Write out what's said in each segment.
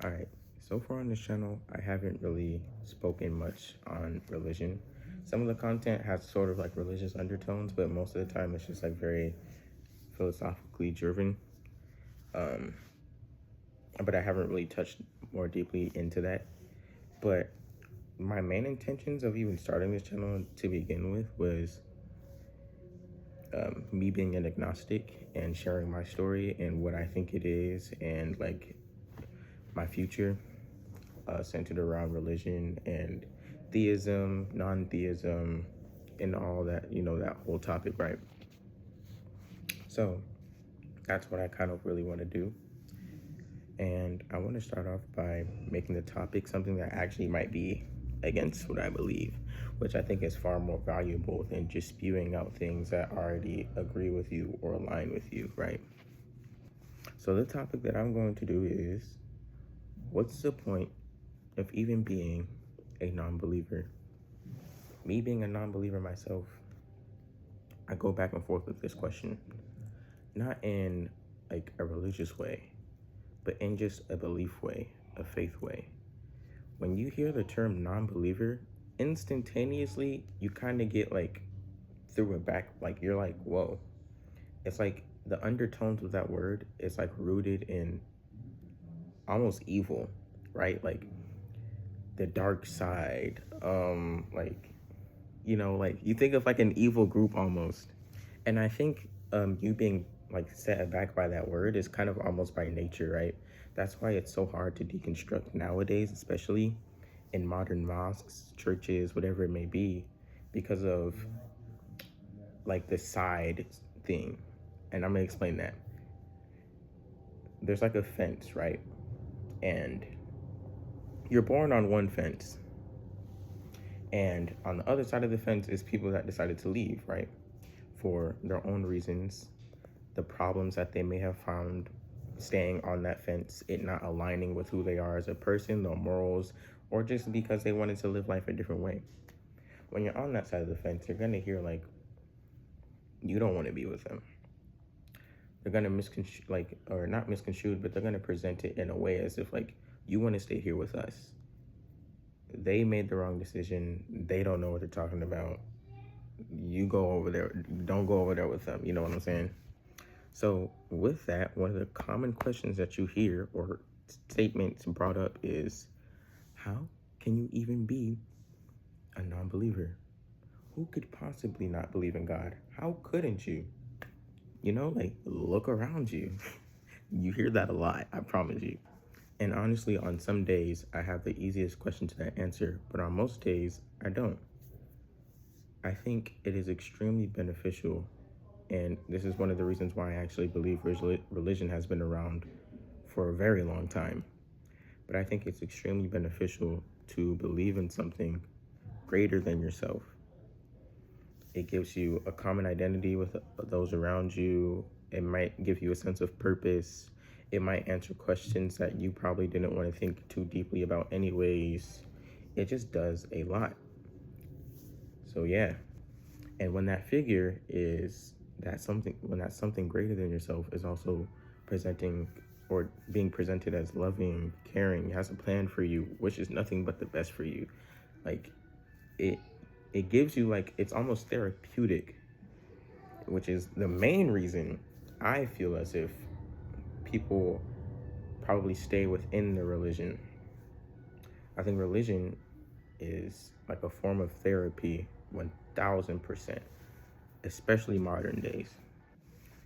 All right, so far on this channel, I haven't really spoken much on religion. Some of the content has sort of like religious undertones, but most of the time it's just like very philosophically driven. Um, but I haven't really touched more deeply into that. But my main intentions of even starting this channel to begin with was me being an agnostic and sharing my story and what I think it is and like my future centered around religion and theism, non-theism, and all that, that whole topic, right? So that's what I kind of really want to do. And I want to start off by making the topic something that actually might be against what I believe, which I think is far more valuable than just spewing out things that already agree with you or align with you, right? So the topic that I'm going to do is, what's the point of even being a non-believer? Me being a non-believer myself, I go back and forth with this question, not in like a religious way, but in just a belief way, a faith way. When you hear the term non-believer, instantaneously you kind of get like threw it back, like you're like, whoa. It's like the undertones of that word is like rooted in almost evil, right? Like the dark side, like like you think of like an evil group almost. And I think you being like set back by that word is kind of almost by nature, right? That's why it's so hard to deconstruct nowadays, especially in modern mosques, churches, whatever it may be, because of like the side thing. And I'm gonna explain that. There's like a fence, right? And you're born on one fence, and on the other side of the fence is people that decided to leave, right? For their own reasons, the problems that they may have found staying on that fence, it not aligning with who they are as a person, their morals, or just because they wanted to live life a different way. When you're on that side of the fence, you're gonna hear like, you don't want to be with them. They're gonna misconstrue, like, or not misconstrued, but they're gonna present it in a way as if like, you want to stay here with us. They made the wrong decision. They don't know what they're talking about. You go over there. Don't go over there with them. You know what I'm saying? So with that, one of the common questions that you hear or statements brought up is, how can you even be a non-believer? Who could possibly not believe in God? How couldn't you? Like, look around you. You hear that a lot, I promise you. And honestly, on some days, I have the easiest question to that answer, but on most days, I don't. I think it is extremely beneficial, and this is one of the reasons why I actually believe religion has been around for a very long time. But I think it's extremely beneficial to believe in something greater than yourself. It gives you a common identity with those around you. It might give you a sense of purpose. It might answer questions that you probably didn't want to think too deeply about anyways. It just does a lot. So yeah. And when that figure is when that something greater than yourself is also presenting or being presented as loving, caring, has a plan for you, which is nothing but the best for you. Like it gives you like, it's almost therapeutic, which is the main reason I feel as if people probably stay within the religion. I think religion is like a form of therapy 1000%, especially modern days.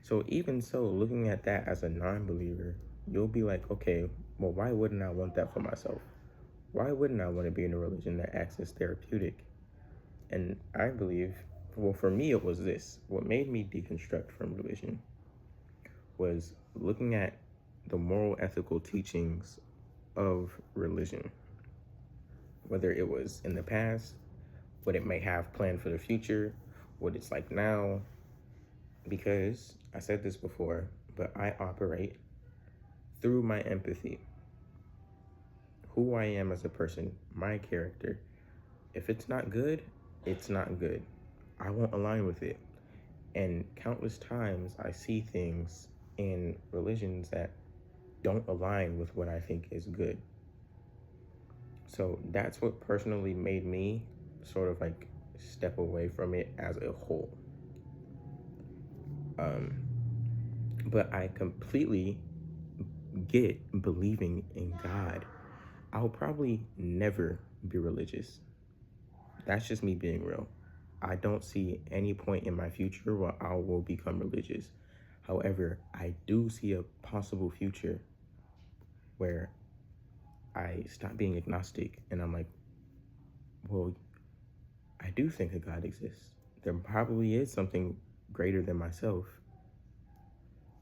So even so, looking at that as a non-believer, you'll be like, okay, well, why wouldn't I want that for myself? Why wouldn't I want to be in a religion that acts as therapeutic? And I believe, well, for me, it was this. What made me deconstruct from religion was looking at the moral, ethical teachings of religion, whether it was in the past, what it may have planned for the future, what it's like now. Because I said this before, but I operate through my empathy, who I am as a person, my character. If it's not good, it's not good. I won't align with it. And countless times I see things in religions that don't align with what I think is good. So that's what personally made me sort of like step away from it as a whole. Um, but I completely get believing in God. I'll probably never be religious. That's just me being real. I don't see any point in my future where I will become religious. However, I do see a possible future where I stop being agnostic and I'm like, well, I do think a God exists. There probably is something greater than myself,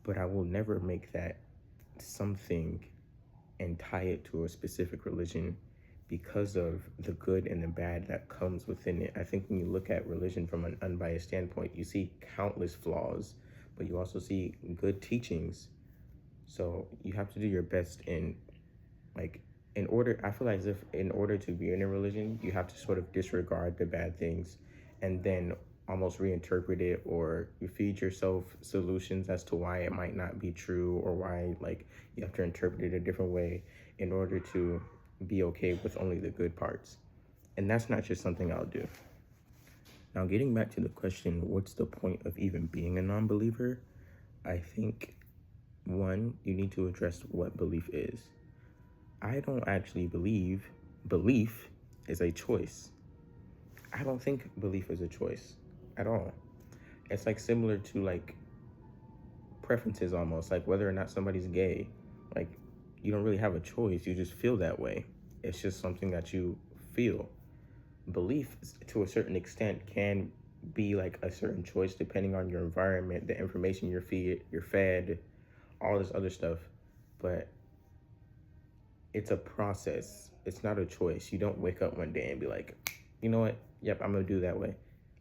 but I will never make that something and tie it to a specific religion because of the good and the bad that comes within it. I think when you look at religion from an unbiased standpoint, you see countless flaws, but you also see good teachings. So you have to do your best in like I feel like as if in order to be in a religion, you have to sort of disregard the bad things and then almost reinterpret it, or you feed yourself solutions as to why it might not be true, or why like you have to interpret it a different way in order to be okay with only the good parts. And that's not just something I'll do. Now, getting back to the question, what's the point of even being a non-believer? I think, one, you need to address what belief is. I don't actually believe belief is a choice. I don't think belief is a choice at all. It's like similar to like preferences almost, like whether or not somebody's gay. Like you don't really have a choice, you just feel that way. It's just something that you feel. Belief to a certain extent can be like a certain choice depending on your environment, the information you're fed, all this other stuff. But it's a process. It's not a choice. You don't wake up one day and be like, you know what? Yep, I'm gonna do that way.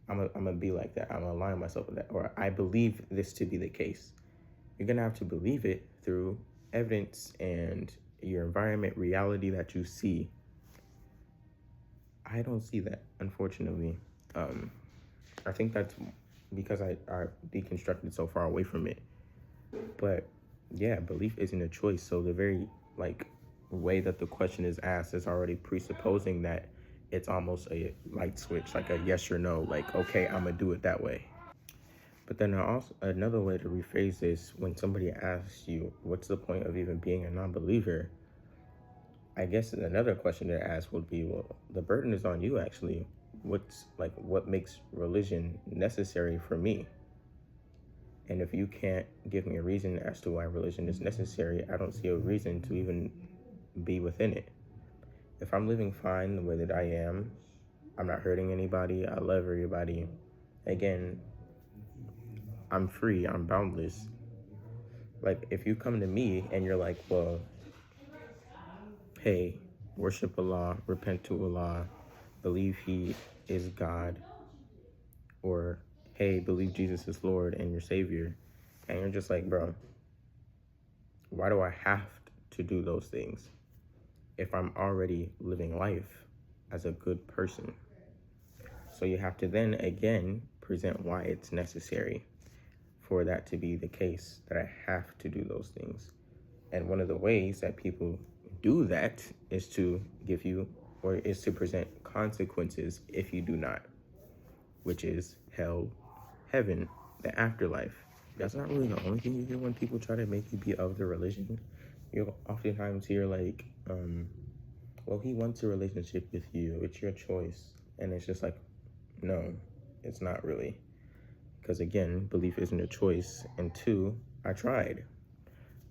I'm gonna be like that. I'm gonna align myself with that. Or I believe this to be the case. You're gonna have to believe it through evidence and your environment, reality that you see. I don't see that, unfortunately. I think that's because I deconstructed so far away from it. But yeah, belief isn't a choice. So the very like way that the question is asked is already presupposing that it's almost a light switch, like a yes or no, like, okay, I'm gonna do it that way. But then also another way to rephrase this, when somebody asks you, what's the point of even being a non-believer? I guess another question to ask would be, well, the burden is on you actually. What makes religion necessary for me? And if you can't give me a reason as to why religion is necessary, I don't see a reason to even be within it. If I'm living fine the way that I am, I'm not hurting anybody, I love everybody. Again, I'm free, I'm boundless. Like, if you come to me and you're like, well, hey, worship Allah, repent to Allah, believe He is God, or hey, believe Jesus is Lord and your Savior, and you're just like, bro, why do I have to do those things if I'm already living life as a good person? So you have to then again present why it's necessary for that to be the case, that I have to do those things. And one of the ways that people do that is to give you, or is to present consequences if you do not, which is hell, heaven, the afterlife. That's not really the only thing you hear when people try to make you be of the religion. You'll oftentimes hear like, well, he wants a relationship with you, it's your choice. And it's just like, no, it's not really. Because again, belief isn't a choice. And two, I tried.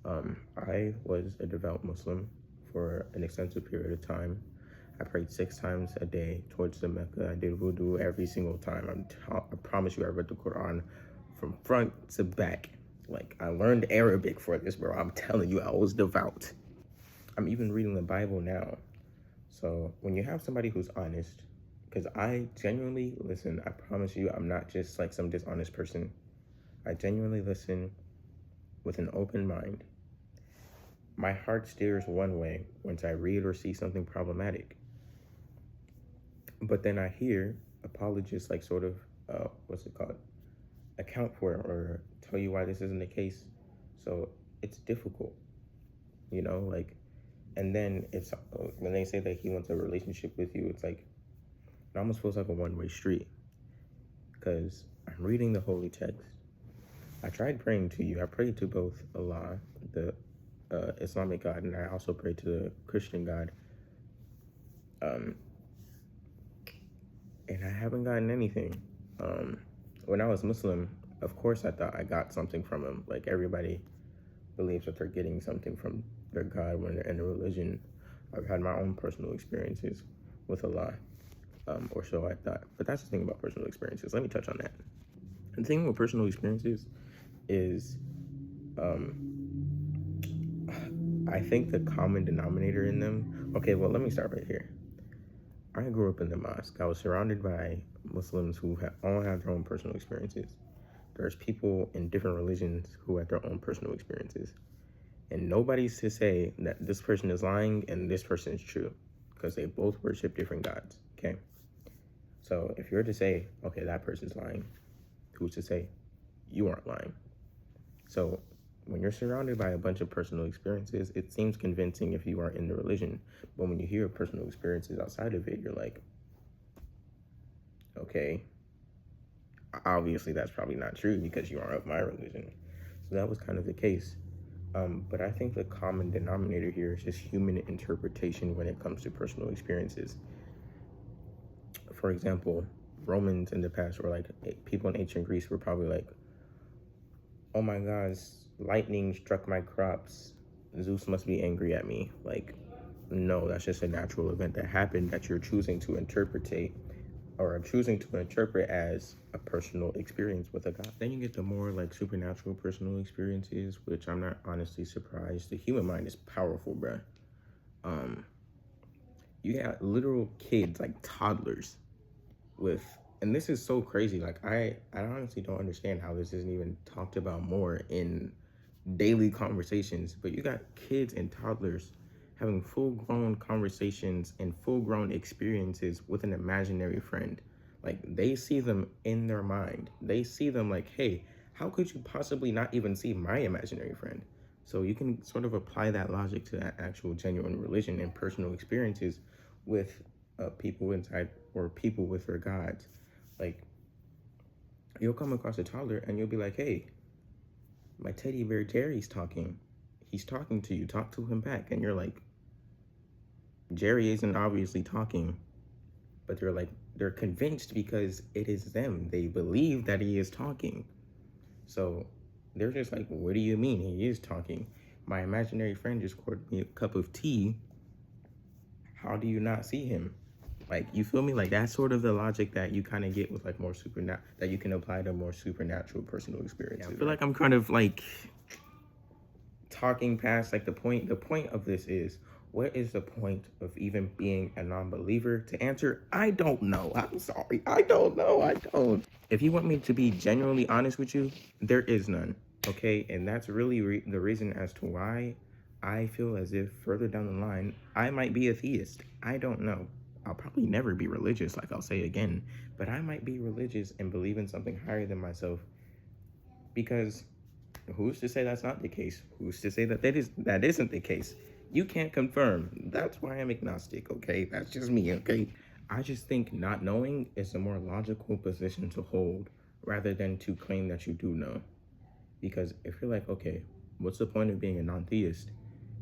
I was a devout Muslim for an extensive period of time. I prayed 6 times a day towards the Mecca. I did wudu every single time. I promise you, I read the Quran from front to back. Like, I learned Arabic for this, bro. I'm telling you, I was devout. I'm even reading the Bible now. So when you have somebody who's honest, because I genuinely listen, I promise you, I'm not just like some dishonest person. I genuinely listen with an open mind. My heart steers one way once I read or see something problematic. But then I hear apologists like sort of, account for it or tell you why this isn't the case. So it's difficult. you know, like, and then it's when they say that he wants a relationship with you, it's like it almost feels like a one-way street because I'm reading the holy text. I tried praying to you. I prayed to both Allah, the Islamic God, and I also prayed to the Christian God. Um, and I haven't gotten anything. When I was Muslim, of course I thought I got something from him. Like everybody believes that they're getting something from their God when they're in a religion. I've had my own personal experiences with Allah, or so I thought. But that's the thing about personal experiences. Let me touch on that. The thing with personal experiences is, I think the common denominator in them. Okay, well, let me start right here. I grew up in the mosque. I was surrounded by Muslims who all have their own personal experiences. There's people in different religions who have their own personal experiences. And nobody's to say that this person is lying and this person is true because they both worship different gods, okay? So if you're to say, okay, that person's lying, who's to say you aren't lying? So when you're surrounded by a bunch of personal experiences, it seems convincing if you are in the religion. But when you hear personal experiences outside of it, you're like, okay, obviously that's probably not true because you aren't of my religion. So that was kind of the case. But I think the common denominator here is just human interpretation when it comes to personal experiences. For example, Romans in the past were like, people in ancient Greece were probably like, oh my gosh, lightning struck my crops. Zeus must be angry at me. Like, no, that's just a natural event that happened that you're choosing to interpret, or I'm choosing to interpret as a personal experience with a God. Then you get the more like supernatural personal experiences, which I'm not honestly surprised. The human mind is powerful, bruh. You got literal kids, like toddlers, with, and this is so crazy. Like I honestly don't understand how this isn't even talked about more in daily conversations. But you got kids and toddlers having full-grown conversations and full-grown experiences with an imaginary friend. Like they see them in their mind. They see them like, hey, how could you possibly not even see my imaginary friend? So you can sort of apply that logic to that actual genuine religion and personal experiences with people inside, or people with their gods. Like you'll come across a toddler and you'll be like, hey, my teddy bear Jerry's talking. He's talking to you. Talk to him back. And you're like, Jerry isn't obviously talking, but they're convinced because it is them. They believe that he is talking. So they're just like, what do you mean he is talking? My imaginary friend just poured me a cup of tea. How do you not see him? Like, you feel me? Like, that's sort of the logic that you kind of get with like more that you can apply to more supernatural personal experiences. Yeah, I feel like I'm kind of like talking past like the point. The point of this is, what is the point of even being a non-believer? To answer, I don't know. I'm sorry. I don't know. I don't. If you want me to be genuinely honest with you, there is none. Okay? And that's really the reason as to why I feel as if further down the line, I might be a theist. I don't know. I'll probably never be religious, like I'll say again, but I might be religious and believe in something higher than myself, because who's to say that's not the case? Who's to say that that isn't the case? You can't confirm. That's why I'm agnostic, okay? That's just me, okay? I just think not knowing is a more logical position to hold rather than to claim that you do know. Because if you're like, okay, what's the point of being a non-theist?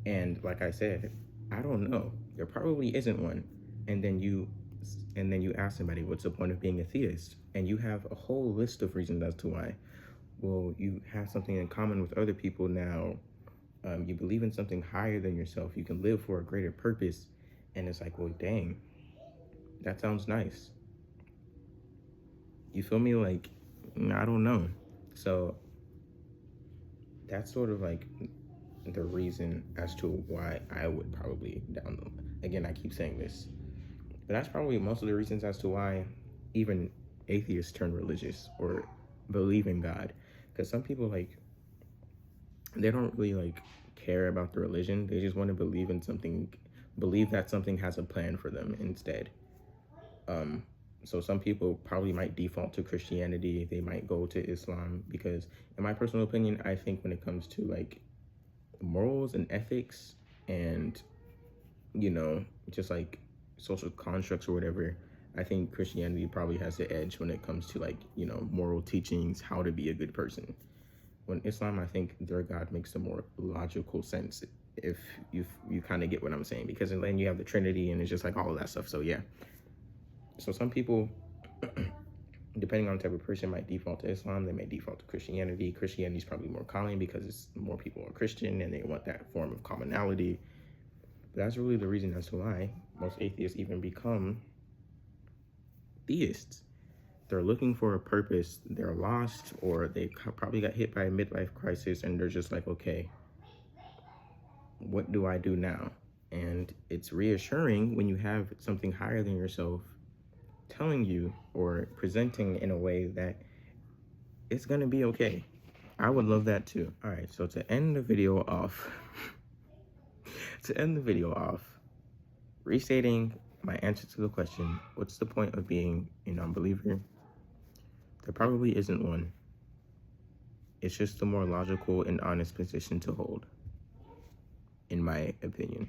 And like I said, I don't know. There probably isn't one. And then you ask somebody, what's the point of being a theist? And you have a whole list of reasons as to why. Well, you have something in common with other people now. You believe in something higher than yourself. You can live for a greater purpose. And it's like, well, dang, that sounds nice. You feel me? Like, I don't know. So that's sort of like the reason as to why I would probably download. Again, I keep saying this, but that's probably most of the reasons as to why even atheists turn religious or believe in God. Because some people, like, they don't really like care about the religion. They just want to believe in something, believe that something has a plan for them instead. So some people probably might default to Christianity. They might go to Islam because, in my personal opinion, I think when it comes to like morals and ethics and, you know, just like social constructs or whatever, I think Christianity probably has the edge when it comes to like, you know, moral teachings, how to be a good person. When Islam, I think their God makes the more logical sense, if you kind of get what I'm saying, because then you have the Trinity and it's just like all of that stuff. So yeah. So some people, depending on the type of person, might default to Islam. They may default to Christianity. Christianity is probably more common because it's more people are Christian and they want that form of commonality. But that's really the reason as to why most atheists even become theists. They're looking for a purpose. They're lost, or they probably got hit by a midlife crisis and they're just like, okay, what do I do now? And it's reassuring when you have something higher than yourself telling you or presenting in a way that it's gonna be okay. I would love that too. All right, so to end the video off, restating my answer to the question, what's the point of being a non-believer? There probably isn't one. It's just the more logical and honest position to hold, in my opinion.